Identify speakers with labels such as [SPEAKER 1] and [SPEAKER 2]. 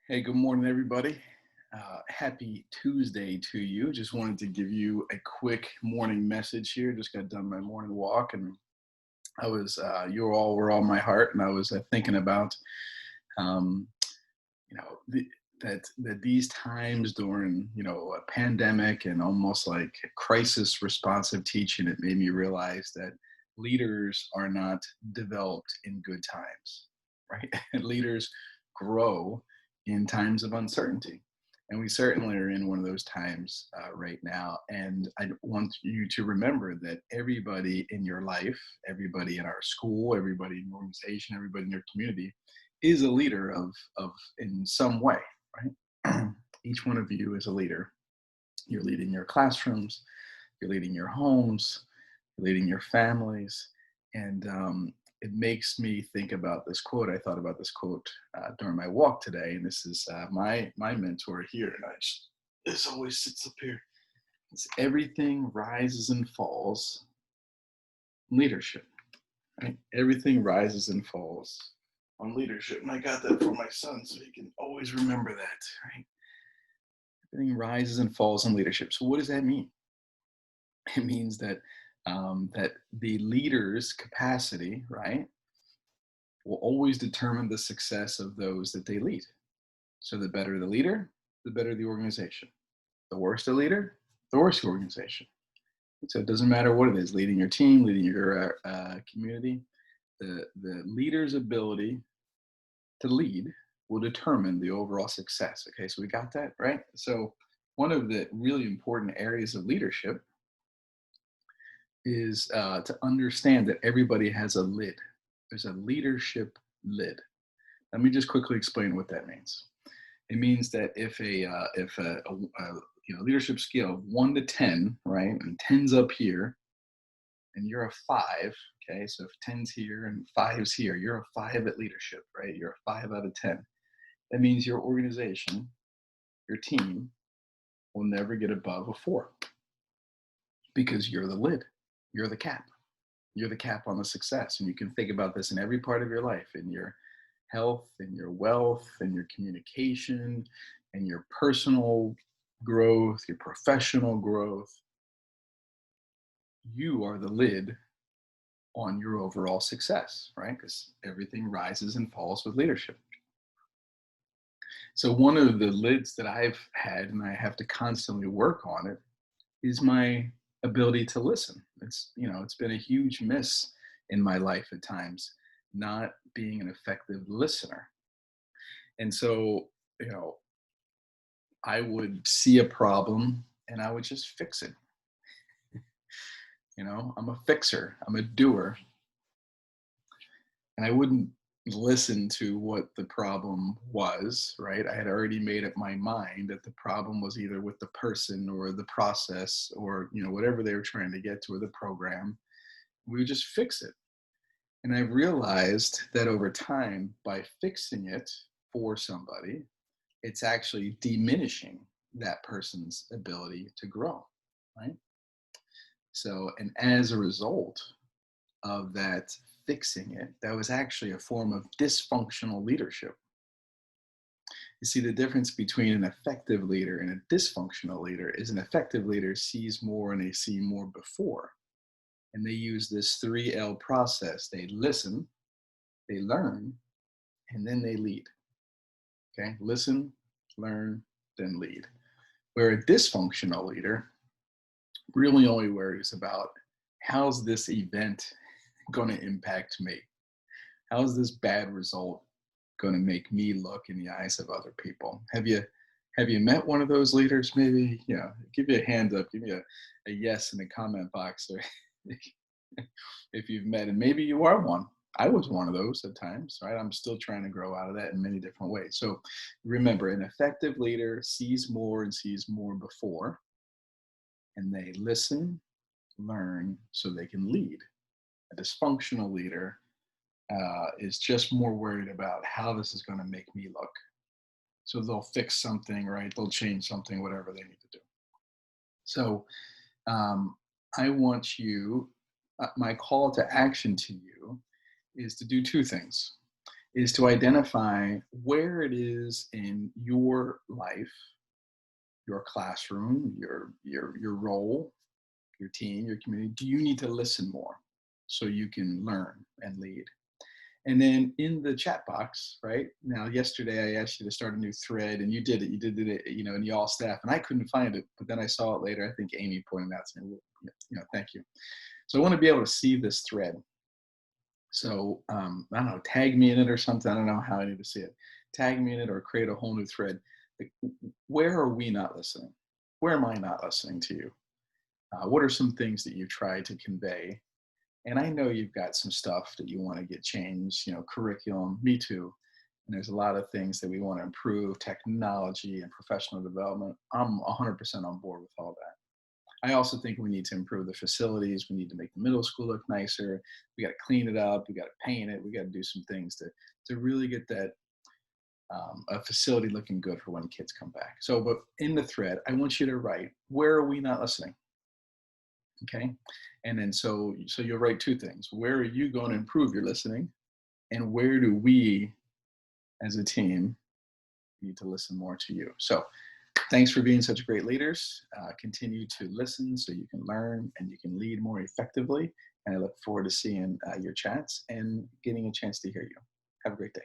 [SPEAKER 1] Hey, good morning, everybody. Happy Tuesday to you. Just wanted to give you a quick morning message here. Just got done my morning walk, and you all were on my heart, and I was thinking about, um, you know, the, that these times during, a pandemic and almost like crisis responsive teaching, it made me realize that leaders are not developed in good times, right? And leaders grow in times of uncertainty. And we certainly are in one of those times right now. And I want you to remember that everybody in your life, everybody in our school, everybody in your organization, everybody in your community is a leader of in some way, right? Each one of you is a leader. You're leading your classrooms, you're leading your homes, you're leading your families, and it makes me think about this quote. I thought about this quote during my walk today, and this is my mentor here, and this always sits up here. It's everything rises and falls in leadership. Right? Everything rises and falls on leadership, and I got that for my son, so he can always remember that. Right? Everything rises and falls on leadership. So, what does that mean? It means that that the leader's capacity, right, will always determine the success of those that they lead. So the better the leader, the better the organization. The worse the leader, the worse the organization. So it doesn't matter what it is, leading your team, leading your community. The leader's ability to lead will determine the overall success. Okay, so we got that right. So one of the really important areas of leadership is to understand that everybody has a lid. There's a leadership lid. Let me just quickly explain what that means. It means that if a leadership scale of 1 to 10, right, and ten's up here, and you're a five, okay, so if ten's here and five's here, you're a five at leadership, right? You're a 5 out of 10. That means your organization, your team, will never get above a four because you're the lid, you're the cap. You're the cap on the success. And you can think about this in every part of your life, in your health, in your wealth, in your communication, in your personal growth, your professional growth. You are the lid on your overall success, right? Because everything rises and falls with leadership. So, one of the lids that I've had, and I have to constantly work on it, is my ability to listen. It's been a huge miss in my life at times, not being an effective listener. And so, you know, I would see a problem and I would just fix it. I'm a fixer, I'm a doer, and I wouldn't listen to what the problem was, right? I had already made up my mind that the problem was either with the person or the process or, whatever they were trying to get to or the program. We would just fix it. And I realized that over time, by fixing it for somebody, it's actually diminishing that person's ability to grow, right? So, and as a result of that fixing it, that was actually a form of dysfunctional leadership. You see, the difference between an effective leader and a dysfunctional leader is an effective leader sees more and they see more before. And they use this 3L process. They listen, they learn, and then they lead. Okay, listen, learn, then lead. Where a dysfunctional leader really only worries about how's this event going to impact me? How's this bad result going to make me look in the eyes of other people? Have you met one of those leaders? Maybe, give me a hand up, give me a yes in the comment box, or if you've met, and maybe you are one. I was one of those at times, right? I'm still trying to grow out of that in many different ways. So remember, an effective leader sees more and sees more before, and they listen, learn, so they can lead. A dysfunctional leader is just more worried about how this is going to make me look. So they'll fix something, right? They'll change something, whatever they need to do. So um, I want my call to action to you is to do two things. is to identify where it is in your life, your classroom, your role, your team, your community. Do you need to listen more so you can learn and lead? And then in the chat box, right now, yesterday I asked you to start a new thread, and you did it. You did it, in y'all staff, and I couldn't find it, but then I saw it later. I think Amy pointed out to me. Well, thank you. So I want to be able to see this thread. So I don't know, tag me in it or something. I don't know how I need to see it. Tag me in it or create a whole new thread. Like, where are we not listening? Where am I not listening to you? What are some things that you try to convey? And I know you've got some stuff that you want to get changed, curriculum, me too. And there's a lot of things that we want to improve, technology and professional development. I'm 100% on board with all that. I also think we need to improve the facilities. We need to make the middle school look nicer. We got to clean it up. We got to paint it. We got to do some things to really get that a facility looking good for when kids come back. So, but in the thread, I want you to write, where are we not listening? Okay. And then so you'll write two things. Where are you going to improve your listening? And where do we as a team need to listen more to you? So thanks for being such great leaders. Continue to listen so you can learn and you can lead more effectively. And I look forward to seeing your chats and getting a chance to hear you. Have a great day.